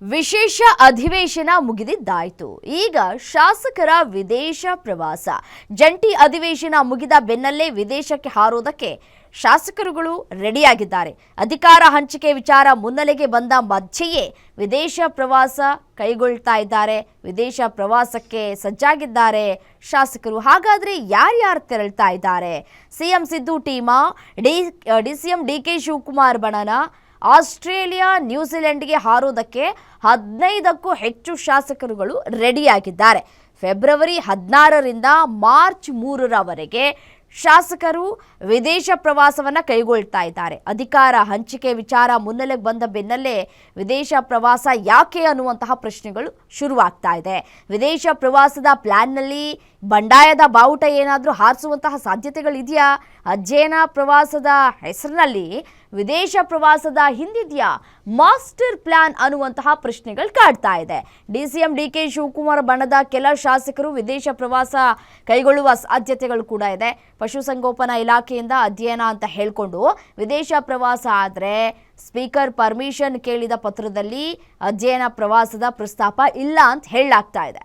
ವಿಶೇಷ ಅಧಿವೇಶನ ಮುಗಿದಿದ್ದಾಯಿತು. ಈಗ ಶಾಸಕರ ವಿದೇಶ ಪ್ರವಾಸ. ಜಂಟಿ ಅಧಿವೇಶನ ಮುಗಿದ ಬೆನ್ನಲ್ಲೇ ವಿದೇಶಕ್ಕೆ ಹಾರೋದಕ್ಕೆ ಶಾಸಕರುಗಳು ರೆಡಿಯಾಗಿದ್ದಾರೆ. ಅಧಿಕಾರ ಹಂಚಿಕೆ ವಿಚಾರ ಮುನ್ನೆಲೆಗೆ ಬಂದ ಮಧ್ಯೆಯೇ ವಿದೇಶ ಪ್ರವಾಸ ಕೈಗೊಳ್ತಾ ಇದ್ದಾರೆ. ವಿದೇಶ ಪ್ರವಾಸಕ್ಕೆ ಸಜ್ಜಾಗಿದ್ದಾರೆ ಶಾಸಕರು. ಹಾಗಾದ್ರೆ ಯಾರ್ಯಾರು ತೆರಳ್ತಾ ಇದ್ದಾರೆ? ಸಿಎಂ ಸಿದ್ದು ಟೀಮಾ, ಡಿಸಿಎಂ ಡಿಕೆ ಶಿವಕುಮಾರ್ ಬಣನ ಆಸ್ಟ್ರೇಲಿಯಾ, ನ್ಯೂಜಿಲೆಂಡ್ಗೆ ಹಾರೋದಕ್ಕೆ 15ಕ್ಕೂ ಹೆಚ್ಚು ಶಾಸಕರುಗಳು ರೆಡಿಯಾಗಿದ್ದಾರೆ. ಫೆಬ್ರವರಿ 16ರಿಂದ ಮಾರ್ಚ್ 3ರವರೆಗೆ ಶಾಸಕರು ವಿದೇಶ ಪ್ರವಾಸವನ್ನು ಕೈಗೊಳ್ತಾ ಇದ್ದಾರೆ. ಅಧಿಕಾರ ಹಂಚಿಕೆ ವಿಚಾರ ಮುನ್ನೆಲೆಗೆ ಬಂದ ಬೆನ್ನಲ್ಲೇ ವಿದೇಶ ಪ್ರವಾಸ ಯಾಕೆ ಅನ್ನುವಂತಹ ಪ್ರಶ್ನೆಗಳು ಶುರುವಾಗ್ತಾ ಇದೆ. ವಿದೇಶ ಪ್ರವಾಸದ ಪ್ಲಾನ್ನಲ್ಲಿ ಬಂಡಾಯದ ಬಾವುಟ ಏನಾದರೂ ಹಾರಿಸುವಂತಹ ಸಾಧ್ಯತೆಗಳಿದೆಯಾ? ಅಧ್ಯಯನ ಪ್ರವಾಸದ ಹೆಸರಿನಲ್ಲಿ ವಿದೇಶ ಪ್ರವಾಸದ ಹಿಂದಿದೆಯಾ ಮಾಸ್ಟರ್ ಪ್ಲಾನ್ ಅನ್ನುವಂತಹ ಪ್ರಶ್ನೆಗಳು ಕಾಡ್ತಾ ಇದೆ. ಡಿಸಿಎಂ ಡಿಕೆ ಶಿವಕುಮಾರ್ ಬಣದ ಕೆಲ ಶಾಸಕರು ವಿದೇಶ ಪ್ರವಾಸ ಕೈಗೊಳ್ಳುವ ಸಾಧ್ಯತೆಗಳು ಕೂಡ ಇದೆ. ಪಶುಸಂಗೋಪನಾ ಇಲಾಖೆಯಿಂದ ಅಧ್ಯಯನ ಅಂತ ಹೇಳಿಕೊಂಡು ವಿದೇಶ ಪ್ರವಾಸ ಆದರೆ ಸ್ಪೀಕರ್ ಪರ್ಮಿಷನ್ ಕೇಳಿದ ಪತ್ರದಲ್ಲಿ ಅಧ್ಯಯನ ಪ್ರವಾಸದ ಪ್ರಸ್ತಾಪ ಇಲ್ಲ ಅಂತ ಹೇಳಲಾಗ್ತಾ ಇದೆ.